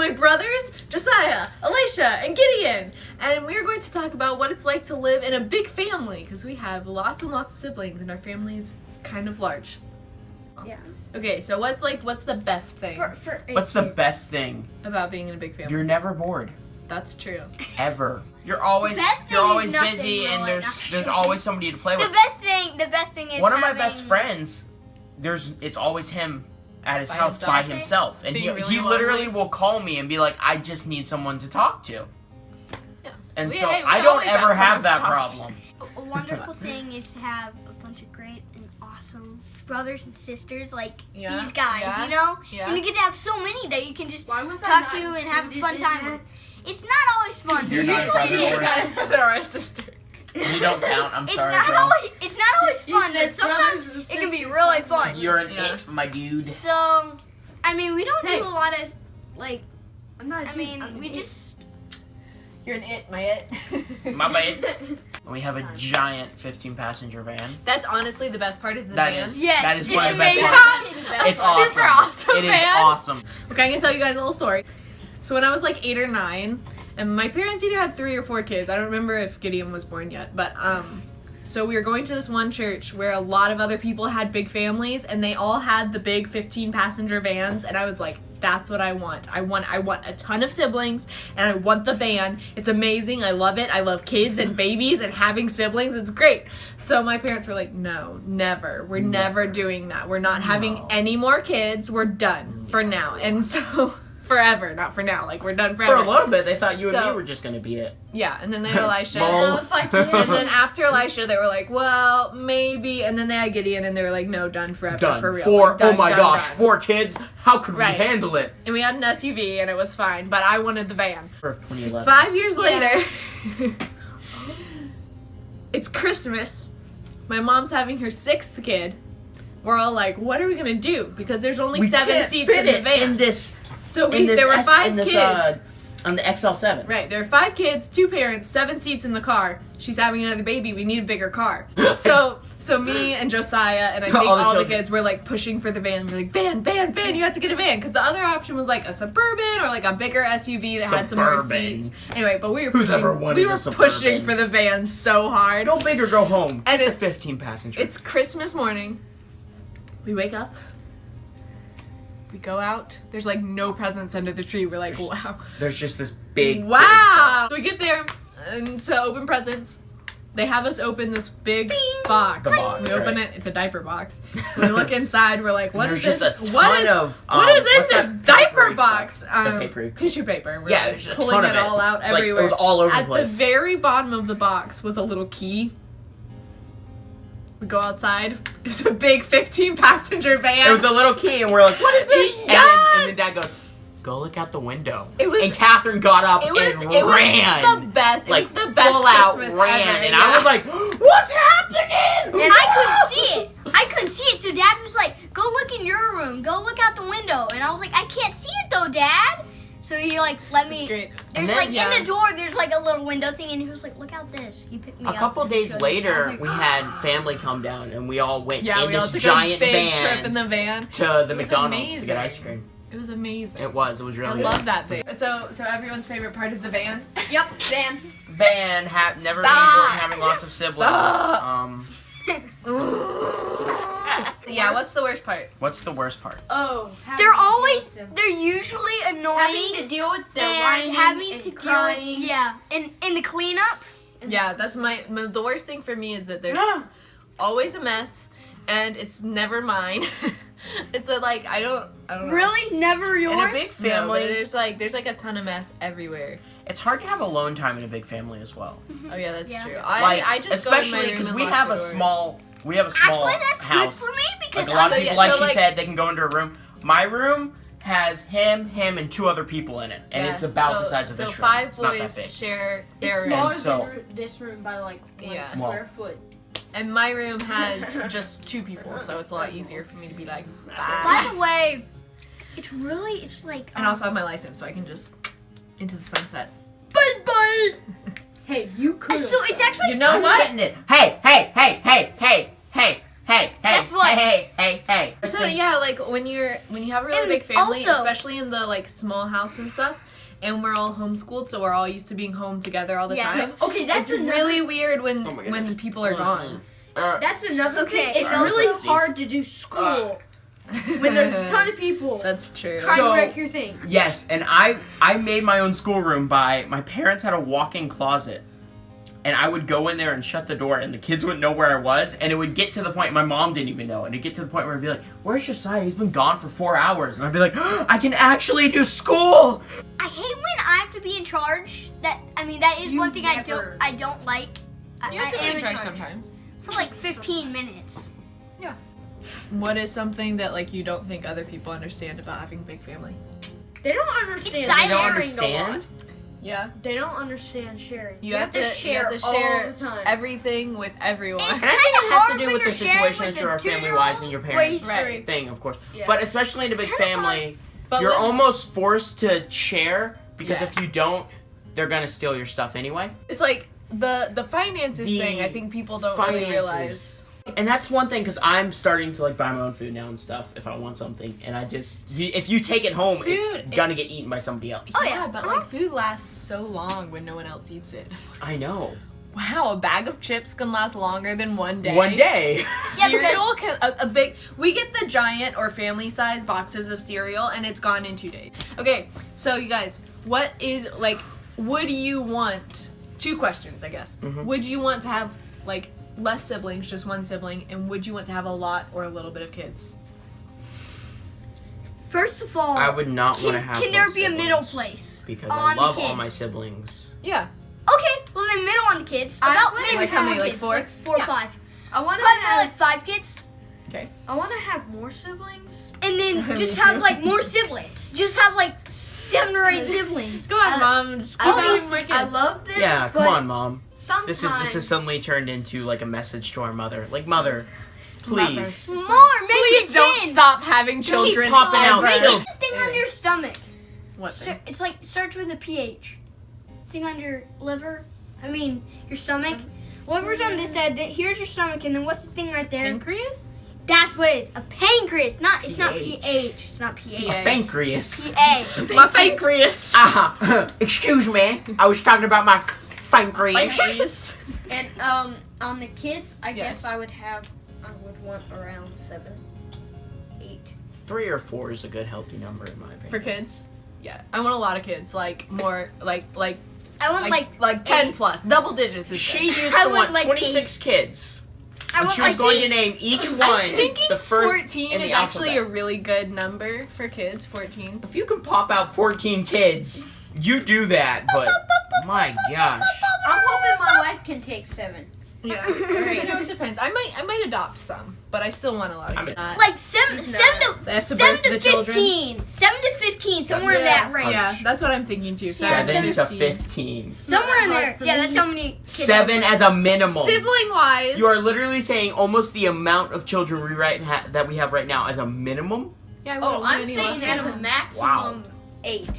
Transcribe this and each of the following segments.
my brothers, Josiah, Elisha, and Gideon. And we are going to talk about what it's like to live in a big family, because we have lots and lots of siblings, and our family's kind of large. Yeah. Okay, so what's the best thing What's the best thing? about being in a big family? You're never bored. That's true. Ever. You're always Best you're thing is always nothing, busy and really, there's always somebody to play with. The best thing is One of my having- best friends, it's always him at his By house himself? by himself. And Being he really literally lonely? will call me and be like, I just need someone to talk to. Yeah. And We- so hey, we I don't always have ever someone have to that talk to. problem. A wonderful thing is to have a bunch of great and awesome brothers and sisters like Yeah, these guys, yeah, you know? yeah. And you get to have so many that you can just Why was I talk not to and have a included fun in time that? with. It's not always fun. You're not a brother Usually it or is. a sister. Or a sister. You don't count. I'm It's sorry, not bro. always You fun, said but sometimes brothers and it can be sisters really sometimes. fun. You're an Yeah. it, my dude. So, I mean, we don't Hey. do a lot of like. I'm not. I mean, we just. You're an it, my it. My bad. We have a giant 15-passenger van. That's honestly the best part is the That van. is Yes, that is it's one of the best amazing. parts. A It's awesome. super awesome It is van. awesome. Okay, I'm gonna tell you guys a little story. So when I was like 8 or 9, and my parents either had 3 or 4 kids. I don't remember if Gideon was born yet, but so we were going to this one church where a lot of other people had big families, and they all had the big 15-passenger vans, and I was like, that's what I want. I want a ton of siblings, and I want the van. It's amazing. I love it. I love kids and babies and having siblings. It's great. So my parents were like, no, never. We're never doing that. We're not having any more kids. We're done for now. And so forever, not for now. Like, we're done For forever. a little bit, they thought you and So- me were just gonna be it. Yeah, and then they had Elisha. Lol. And I was like, and then after Elisha, they were like, well, maybe. And then they had Gideon, and they were like, no, done forever, Done. for real. Four. Like, done, Oh my done, gosh, done. 4 kids. How could Right. we handle it? And we had an SUV, and it was fine, but I wanted the van. For 2011. 5 years Yeah. later, it's Christmas. My mom's having her 6th kid. We're all like, what are we gonna do? Because there's only We 7 can't seats fit in the it van. in this. So In this there were S- 5 in this, kids. on the XL7. Right, there are 5 kids, 2 parents, 7 seats in the car. She's having another baby. We need a bigger car. So me and Josiah and I think All the all the children. kids were like pushing for the van. We're like, van, you have to get a van. Because the other option was like a Suburban or like a bigger SUV that had some more Suburban. seats. Anyway, but we were Who's pushing, ever wanted we a were Suburban? pushing for the van so hard. Go big or go home. And Get it's- the 15-passenger. It's Christmas morning. We wake up. We go out. There's like no presents under the tree. We're like, wow. There's just this big. Wow! So we get there and to open presents. They have us open this big box. The box, We open right. it. It's a diaper box. So we look inside. We're like, what There's is just this? a What ton is of, what is in what's this that diaper papery box? stuff? The papery. Tissue paper. We're Yeah, like there's a pulling ton of it all out It's like, everywhere. it was all over the At place. the very bottom of the box was a little key. We go outside. It's a big 15-passenger van. It was a little key, and we're like, "What is this?" Yes! And then Dad goes, "Go look out the window." It was- and Catherine got up It was, and it ran. was the best. It like was the best full out Christmas ran, ever. and yeah. I was like, "What's happening?" And I couldn't see it. I couldn't see it. So Dad was like, "Go look in your room. Go look out the window." And I was like, "I can't see it though, Dad." So he like let me. It's great. There's And then- like yeah. in the door. There's like a little window thing, and he was like, "Look out this." He picked me A up. couple and days showed me. I was later, like, we had family come down, and we all went Yeah, in we all this took giant a big van trip in the van. to the It was McDonald's to get amazing. ice cream. It was amazing. It was really I good. love that thing. So everyone's favorite part is the van. Yep, van. Van, never being Stop. bored, having lots of siblings. Stop. Yeah, what's the worst part? What's the worst part? Oh, They're usually having annoying to deal with the and whining having and to deal crying. with and the cleanup. Yeah, that's the worst thing for me is that there's always a mess, and it's never mine. It's a like I don't know. Really, never yours. In a big family, No, but there's like a ton of mess everywhere. It's hard to have alone time in a big family as well. Oh yeah, that's Yeah. true. Like, I just especially go in my room and we lock have the a door. small Actually, that's house. good for me because Like a lot of So, people, yeah, like so, she like- said, they can go into a room. My room has him, and 2 other people in it, and Yeah, it's about so- the size of so this room. 5 It's not that boys big. share It's their room. smaller And so- than this room by like 1 Yeah. square foot. And my room has just 2 people, so it's a lot easier for me to be like, By bye. the way, it's like. And I also have my license, so I can just into the sunset. Bye. Hey, you could. So it's actually. You know I'm what? getting it. Hey. hey, Guess what? hey. So Listen, yeah, like when you have a really And big family, also- especially in the like small house and stuff, and we're all homeschooled, so we're all used to being home together all the Yeah. time. Okay, that's It's really weird when Oh my when goodness. people are gone. That's another Okay, thing. It's sorry. really Besties. hard to do school when there's a ton of people That's true. trying So- to wreck your thing. Yes, and I made my own schoolroom by my parents had a walk-in closet. And I would go in there and shut the door, and the kids wouldn't know where I was. And it would get to the point, my mom didn't even know. And it'd get to the point where I'd be like, "Where's Josiah? He's been gone for 4 hours." And I'd be like, "I can actually do school!" I hate when I have to be in charge. That is You one thing never- I don't like. You have to I be am in charge charge sometimes. for like 15 minutes. What is something that like you don't think other people understand about having a big family? They don't understand It's sharing silent. Don't a understand? lot. Yeah. They don't understand sharing. You have to share you have to share all the time. everything with everyone. It's And I think it has hard to do when with the you're sharing situation with that you a are 2-year-old family-wise and your where parents he's Right. thing, of course. Yeah. But especially in a big Kinda family, But you're when- almost forced to share because Yeah. if you don't, they're gonna steal your stuff anyway. It's like the finances The thing. I think people don't really finances. realize. And that's one thing because I'm starting to like buy my own food now and stuff if I want something. And if you take it home, it's Food, gonna get eaten by somebody else. Oh, yeah. but like food lasts so long when no one else eats it. I know. Wow, a bag of chips can last longer than one day. One day. Yeah, Cereal can a big. We get the giant or family size boxes of cereal, and it's gone in 2 days. Okay, so you guys, what is like? Would you want? 2 questions, I guess. Mhm. Would you want to have like less siblings, just one sibling, and would you want to have a lot or a little bit of kids? First of all, I would not want to have. can there less be a siblings middle place Because on I the love all kids? my siblings. Yeah. Okay, well then middle on the kids. I About would- maybe Like how 4 many, like kids, 4? like 4 Yeah. or 5. I want to Probably more have. like 5 kids, I want to have more siblings. and then Me just too. have like more siblings. Just have like 7 or 8 siblings. Go on, I- Mom. Just keep I having love, more kids. I love this. Yeah, come but on, Mom. Sometimes This is suddenly turned into like a message to our mother. Like, mother, please. More, make Please it don't 10. stop having children. popping out ever. Make children. it thing on your stomach. What thing? It's like starts with a pH. Thing on your liver. I mean your stomach. Liver's on this side. Here's your stomach, and then what's the thing right there? Pancreas? That's what it is. A pancreas. It's not pH. pH. It's not pH. PA. Pancreas. PA. My pancreas. Ah, excuse me. I was talking about my pancreas. Pancreas. And on the kids, I Yeah. guess I would want around 7, 8. 3 or 4 is a good healthy number in my opinion. For kids? Yeah. I want a lot of kids. Like more like I want like 10 plus. Double digits is She good. used I to want, want like, 26 kids. I And want she was like going to name each one I'm thinking the first 14 in the is actually a alphabet. really good number for kids. 14. If you can pop out 14 kids, you do that, but my gosh. I'm hoping my wife can take 7. Yeah. You know, it depends. I might adopt some, but I still want a lot of I mean- kids. like 7 She's 7 not. to So I have to 7 birth to the children? 15. 7 to 15, somewhere in that range. Yeah, that's what I'm thinking too. 7 to 15. 15. Somewhere in Not there. hard for Yeah, me. that's how many kids 7 as a minimum. Sibling wise. You are literally saying almost the amount of children that we have right now as a minimum. Yeah, I Oh, wouldn't want I'm any saying less. as a maximum 8.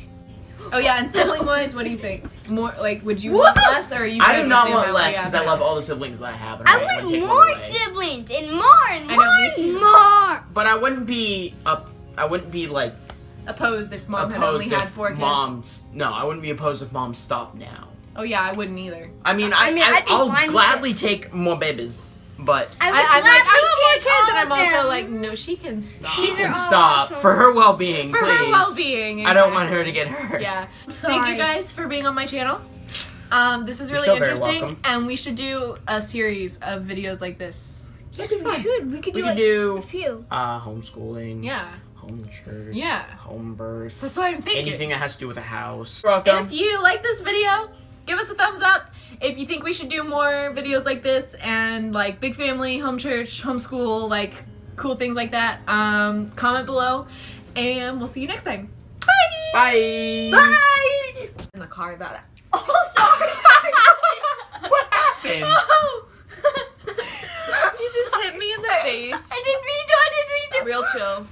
Oh yeah, and sibling wise, what do you think? More like, would you What? want less, or are you? I good do with not the want amount we less have because I now? love all the siblings that I have. And I wouldn't want take one more away. siblings and more and I more know, me and too. more. But I wouldn't be like Opposed if mom had opposed only had if 4 kids. I wouldn't be opposed if mom stopped now. Oh yeah, I wouldn't either. I mean, I mean, I'd be I'll fine with gladly take more babies, but I would I'm like, I want more take kids, and all I'm of also them. like, no, she can stop. she These can are stop awesome. for her well-being, For please. her well-being. I don't want exactly. her to get hurt. Yeah. Sorry. Thank you guys for being on my channel. This was You're really so very interesting, welcome. and we should do a series of videos like this. Yes, we should. We could We do could like do a few. homeschooling, Yeah. home church, Yeah. home birth, That's what I'm thinking. anything that has to do with a house. Welcome. If you like this video, give us a thumbs up. If you think we should do more videos like this and like big family, home church, homeschool, like cool things like that, comment below, and we'll see you next time. Bye. Bye. Bye. In the car about it. Oh, sorry. What happened? You just hit me in the face. I didn't mean to. Real chill.